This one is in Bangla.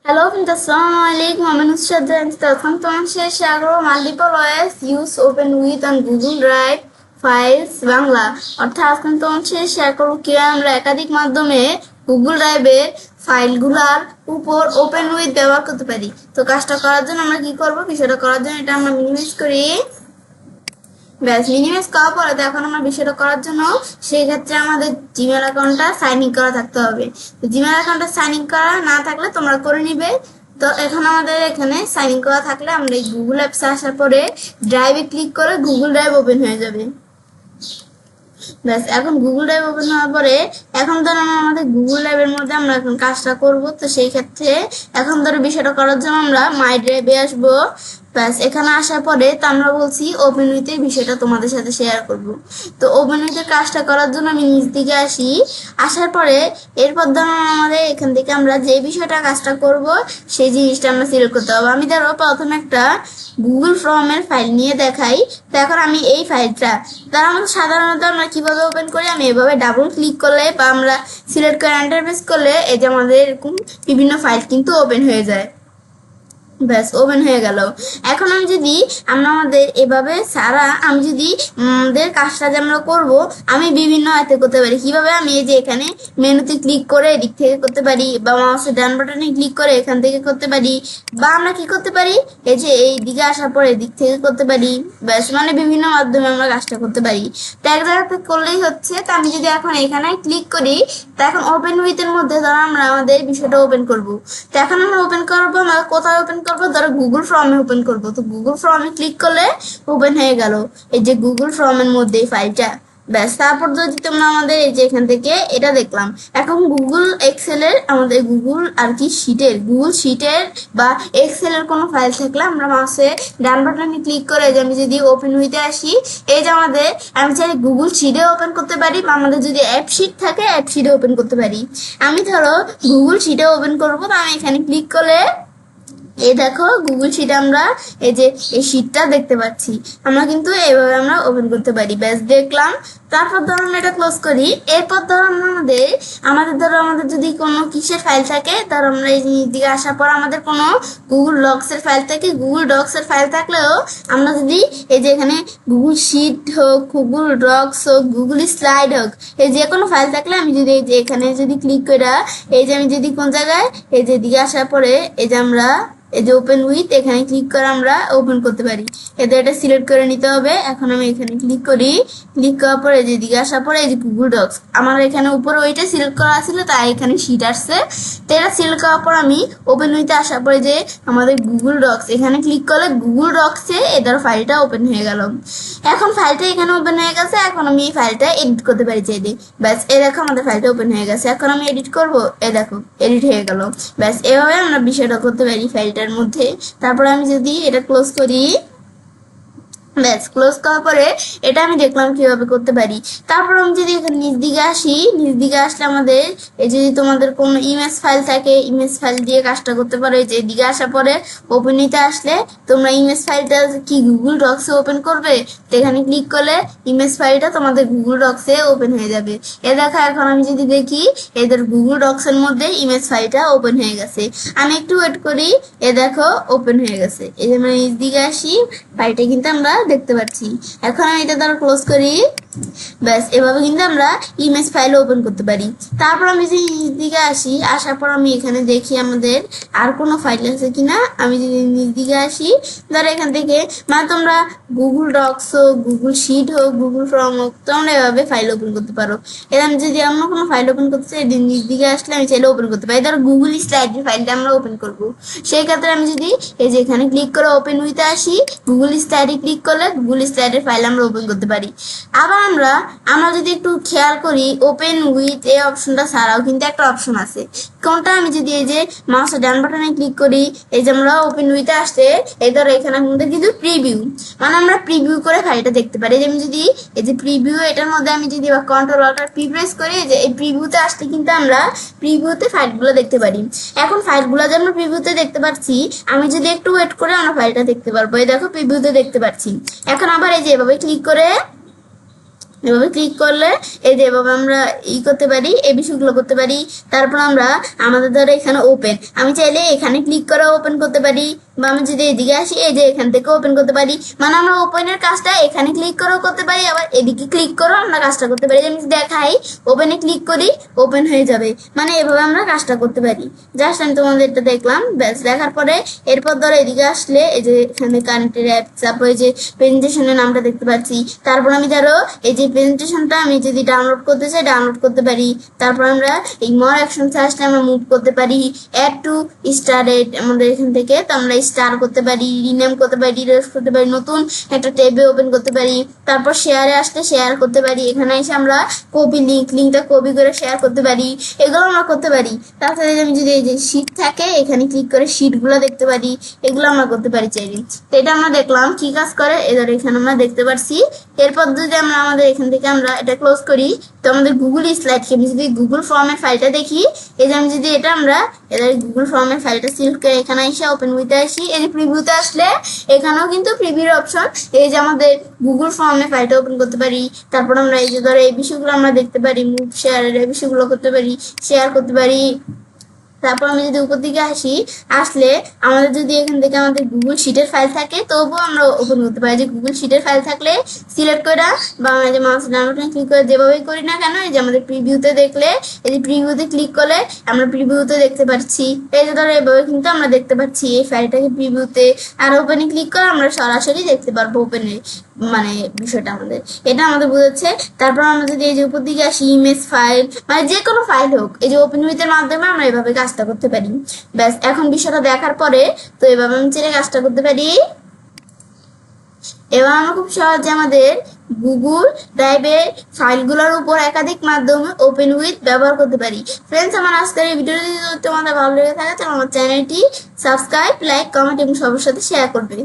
Hello, friends. Assalamu alaikum. I'm Nusrat and welcome to Share Multiple OS use open with on Google Drive files Bangla অর্থাৎ আজকে তোমাদের শেয়ার করব কিভাবে আমরা একাধিক মাধ্যমে গুগল ড্রাইভের ফাইলগুলোর উপর ওপেন উইথ ব্যবহার করতে পারি। তো কাজটা করার জন্য আমরা কি করব, বিষয়টা করার জন্য এটা আমরা মিনিমাইজ করি। ব্যাস মিনিমাইজ করার পরে এখন আমরা বিষয়টা করার জন্য সেই ক্ষেত্রে আমাদের জিমেল অ্যাকাউন্টটা সাইন ইন করা থাকতে হবে। তো জিমেল অ্যাকাউন্টটা সাইন ইন করা না থাকলে তোমরা করে নিবে। তো এখন আমাদের এখানে সাইন ইন করা থাকলে আমরা এই গুগল অ্যাপসে আসার পরে ড্রাইভে ক্লিক করে গুগল ড্রাইভ ওপেন হয়ে যাবে। ব্যাস এখন গুগল ড্রাইভ ওপেন হওয়ার পরে এখন ধরো আমাদের গুগল ড্রাইভের মধ্যে আমরা এখন কাজটা করব। তো সেই ক্ষেত্রে এখন ধরো বিষয়টা করার জন্য আমরা মাই ড্রাইভে আসবো। ব্যাস এখানে আসার পরে তো আমরা বলছি ওপেন উইথের বিষয়টা তোমাদের সাথে শেয়ার করব। তো ওপেন উইথের কাজটা করার জন্য আমি নিচ দিকে আসি। আসার পরে এরপর ধরো আমাদের এখান থেকে আমরা যে বিষয়টা কাজটা করব সেই জিনিসটা আমরা সিলেক্ট করতে হবে। আমি ধরো প্রথমে একটা গুগল ফর্মের ফাইল নিয়ে দেখাই। তো এখন আমি এই ফাইলটা তার আমরা সাধারণত আমরা কিভাবে ওপেন করি, আমি এভাবে ডাবল ক্লিক করলে বা আমরা সিলেক্ট করে এন্টার প্রেস করলে এই যে আমাদের এরকম বিভিন্ন ফাইল কিন্তু ওপেন হয়ে যায়। ব্যাস ওপেন হয়ে গেল। এখন আমি যদি আমাদের এভাবে সারা আমি যদি আমাদের কাজটা যে আমরা করবো আমি বিভিন্ন হাতে করতে পারি। কিভাবে, আমি এই যে এখানে মেনুতে ক্লিক করে এদিক থেকে করতে পারি বা মাউসের ডান বাটনে ক্লিক করে এখান থেকে করতে পারি, বা আমরা কি করতে পারি এই যে এই দিকে আসার পর এদিক থেকে করতে পারি। ব্যাস মানে বিভিন্ন মাধ্যমে আমরা কাজটা করতে পারি। তো এক জায়গাতে করলেই হচ্ছে। তো আমি যদি এখন এখানে ক্লিক করি তো এখন ওপেন উইথের মধ্যে ধরো আমরা আমাদের বিষয়টা ওপেন করব। তো এখন আমরা ওপেন করবো, আমরা কোথায় ওপেন করবো, ধরো গুগল ফর্মে ওপেন করব। তো গুগল ফর্মে ক্লিক করলে ওপেন হয়ে গেল এই যে গুগল ফর্মের মধ্যে এই ফাইলটা। ব্যাস তারপর যদি তোমরা আমাদের এই যে এখান থেকে এটা দেখলাম। এখন গুগল এক্সেলের আমাদের গুগল আর কি শিটের গুগল শিটের বা এক্সেলের কোনো ফাইল থাকলে আমরা মাউসে ডান বাটনে ক্লিক করে যে আমি যদি ওপেন উইথে আসি এই যে আমাদের আমি চাই গুগল শিটে ওপেন করতে পারি, বা আমাদের যদি অ্যাপ শিট থাকে অ্যাপ শিটে ওপেন করতে পারি। আমি ধরো গুগল শিটে ওপেন করবো। তো আমি এখানে ক্লিক করলে এই দেখো গুগল শিট আমরা এই যে এই শিটটা দেখতে পাচ্ছি। আমরা কিন্তু এইভাবে আমরা ওপেন করতে পারি। ব্যাস দেখলাম। তারপর ধরো আমরা এটা ক্লোজ করি। এরপর ধরো আমাদের ধরো আমাদের যদি কোনো কিসের ফাইল থাকে, ধরো আমরা এই দিকে আসার পর আমাদের কোনো গুগল ডক্স এর ফাইল থাকে। গুগল ডক্স এর ফাইল থাকলেও আমরা যদি এই যে এখানে গুগল শিট হোক, গুগল ডক্স হোক, গুগল স্লাইড হোক, এই যে কোনো ফাইল থাকলে আমি যদি এই যে এখানে যদি ক্লিক করে এই যে আমি যদি কোন জায়গায় এই যে দিকে আসার পরে এই যে আমরা এই যে ওপেন উইথ এখানে ক্লিক করে আমরা ওপেন করতে পারি। এতে এটা সিলেক্ট করে নিতে হবে। এখন আমি এখানে ক্লিক করি। ক্লিক করার পরে যে দিকে আসার পরে এই যে গুগল ডক্স আমার এখানে উপরে ওইটা সিলেক্ট করা ছিল, তাই এখানে শিট আসছে। তো এটা সিলেক্ট করার পর আমি ওপেন উইথে আসার পরে যে আমাদের গুগল ডক্স এখানে ক্লিক করলে গুগল ডক্সে এদের ফাইলটা ওপেন হয়ে গেল। এখন ফাইলটা এখানে ওপেন হয়ে গেছে। এখন আমি এই ফাইলটা এডিট করতে পারি চাইলে। ব্যাস এই দেখো আমাদের ফাইলটা ওপেন হয়ে গেছে। এখন আমি এডিট করব, এই দেখো এডিট হয়ে গেল। ব্যাস এভাবে আমরা বিষয়টা করতে পারি ফাইলটার মধ্যে। তারপরে আমি যদি এটা ক্লোজ করি, ব্যাস ক্লোজ করার পরে এটা আমি দেখলাম কিভাবে করতে পারি। তারপর আমি যদি এখানে নিচ দিকে আসি, নিচ দিকে আসলে আমাদের এই যদি তোমাদের কোনো ইমেজ ফাইল থাকে ইমেজ ফাইল দিয়ে কাজটা করতে পারো। এই যে দিকে আসার পরে ওপেন নিতে আসলে তোমরা ইমেজ ফাইলটা কি গুগল ডক্সে ওপেন করবে, তো এখানে ক্লিক করলে ইমেজ ফাইলটা তোমাদের গুগল ডক্সে ওপেন হয়ে যাবে। এ দেখো এখন আমি যদি দেখি এদের গুগল ডক্সের মধ্যে ইমেজ ফাইলটা ওপেন হয়ে গেছে। আমি একটু ওয়েট করি, এ দেখো ওপেন হয়ে গেছে। এই যে আমরা নিচ দিকে আসি, ফাইলটা কিন্তু আমরা দেখতে পাচ্ছি। এখন আমি এটা দ্বারা ক্লোজ করি। ব্যাস এভাবে কিন্তু আমরা ইমেজ ফাইল ওপেন করতে পারি। তারপর আমি যদি নিচ দিকে আসি, আসার পর আমি এখানে দেখি আমাদের আর কোনো ফাইল আছে কিনা। আমি যদি নিচ দিকে আসি, ধরো এখান থেকে মানে তোমরা গুগল ডক্স হোক, গুগল শিট হোক, গুগল ফর্ম হোক, তোমরা এভাবে ফাইল ওপেন করতে পারো। এবার আমি যদি অন্য কোনো ফাইল ওপেন করতে চাই নিচ দিকে আসলে আমি চাইলে ওপেন করতে পারি। ধরো গুগল স্লাইডের ফাইলটা আমরা ওপেন করবো। সেই ক্ষেত্রে আমি যদি এই যে এখানে ক্লিক করে ওপেন উইথে আসি, গুগল স্লাইডে ক্লিক করলে গুগল স্লাইডের ফাইল আমরা ওপেন করতে পারি। আবার আমরা যদি একটু খেয়াল করি ওপেন উইথ এই অপশনটা ছাড়াও কিন্তু একটা অপশন আছে। কোনটা, আমি যদি এই যে মাউসের ডান বাটনে ক্লিক করি, এই যে আমরা ওপেন উইথে আসছে এই ধরো এখানে আমাদের কিন্তু প্রিভিউ মানে আমরা প্রিভিউ করে ফাইলটা দেখতে পারি। যে আমি যদি এই যে প্রিভিউ এটার মধ্যে আমি যদি কন্ট্রোল অল্টার পি প্রেস করি, যে এই প্রিভিউতে আসলে কিন্তু আমরা প্রিভিউতে ফাইলগুলো দেখতে পারি। এখন ফাইলগুলো যে আমরা প্রিভিউতে দেখতে পাচ্ছি, আমি যদি একটু ওয়েট করে আমরা ফাইলটা দেখতে পারবো। এই দেখো প্রিভিউতে দেখতে পাচ্ছি। এখন আবার এই যে এভাবে ক্লিক করে এভাবে ক্লিক করলে এই যে এভাবে আমরা করতে পারি, এই বিষয়গুলো করতে পারি। তারপর আমরা আমাদের ধরো এখানে ওপেন, আমি চাইলে এখানে ক্লিক করে ওপেন করতে পারি, বা আমি যদি এদিকে আসি এই যে এখান থেকে ওপেন করতে পারি। মানে আমরা ওপেনের কাজটা এখানে ক্লিক করেও করতে পারি, আবার এদিকে ক্লিক করেও আমরা কাজটা করতে পারি। আমি যদি দেখাই ওপেনে ক্লিক করি ওপেন হয়ে যাবে, মানে এভাবে আমরা কাজটা করতে পারি। জাস্ট আমি তোমাদের এটা দেখলাম, ব্যাস দেখার পরে এরপর ধরো এদিকে আসলে এই যে এখানে কানেক্টেড অ্যাপ, তারপর এই যে প্রেজেন্টেশনের নামটা দেখতে পাচ্ছি। তারপর আমি ধরো এই যে প্রেজেন্টেশনটা আমি যদি ডাউনলোড করতে চাই ডাউনলোড করতে পারি। তারপর আমরা এই মোর অ্যাকশনস আসলে আমরা মুভ করতে পারি, অ্যাড টু স্টারেট আমাদের এখান থেকে, তো আমরা স্টার করতে পারি, রিনেম করতে পারি, রিরেস করতে পারি, নতুন একটা ট্যাবে ওপেন করতে পারি। তারপর শেয়ারে আসলে শেয়ার করতে পারি, এখানে এসে আমরা কপি লিঙ্কটা কপি করে শেয়ার করতে পারি, এগুলো আমরা করতে পারি। তারপরে আমি যদি এই যে শিট থাকে এখানে ক্লিক করে শিটগুলো দেখতে পারি, এগুলো আমরা করতে পারি চাইলে। তো এটা আমরা দেখলাম কি কাজ করে, এদের এখানে আমরা দেখতে পাচ্ছি। এরপর যদি আমরা আমাদের এখান থেকে আমরা এটা ক্লোজ করি, তো আমাদের গুগল স্লাইডকে আমি যদি গুগল ফর্মের ফাইলটা দেখি, এই যে আমি যদি এটা আমরা এদের গুগল ফর্মের ফাইলটা সিলেক্ট করে এখানে এসে ওপেন উইথে আসি, এই যে প্রিভিউতে আসলে এখানেও কিন্তু প্রিভিউর অপশন, এই যে আমাদের গুগল ফর্মের ফাইলটা ওপেন করতে পারি। তারপর আমরা এই যে ধরো এই বিষয়গুলো আমরা দেখতে পারি, মুভ শেয়ারের এই বিষয়গুলো করতে পারি, শেয়ার করতে পারি। তারপর আমি যদি উপর দিকে আসি, আসলে আমাদের যদি এখান থেকে আমাদের গুগল শিটের ফাইল থাকে তবুও আমরা ওপেন করতে পারি। যে গুগল শিটের ফাইল থাকলে সিলেক্ট করে বা আমরা যে মাউস ডাউনলোড ক্লিক করে যেভাবেই করি না কেন, এই যে আমাদের প্রিভিউতে দেখলে এই যে প্রিভিউতে ক্লিক করলে আমরা প্রিভিউতে দেখতে পাচ্ছি। এই যে ধরো এভাবে কিন্তু আমরা দেখতে পাচ্ছি এই ফাইলটাকে প্রিভিউতে, আর ওপেনে ক্লিক করে আমরা সরাসরি দেখতে পারবো ওপেনে মানে বিষয়টা আমাদের এটা আমাদের বোঝাচ্ছে। তারপর আমরা যদি এই যে উপর দিকে আসি ইমেজ ফাইল, মানে যে কোনো ফাইল হোক এই যে ওপেন উইথের মাধ্যমে আমরা এভাবে কাজটা করতে পারি। ব্যাস এখন বিষয়টা দেখার পরে তো এভাবে আমি চেয়ে কাজটা করতে পারি। এবার আমরা খুব সহজে আমাদের গুগল ড্রাইভের ফাইলগুলোর উপর একাধিক মাধ্যমে ওপেন উইথ ব্যবহার করতে পারি। ফ্রেন্ডস, আমার আজকের এই ভিডিওটি যদি তোমাদের ভালো লেগে থাকে তাহলে আমার চ্যানেলটি সাবস্ক্রাইব, লাইক, কমেন্ট এবং সবার সাথে শেয়ার করবে।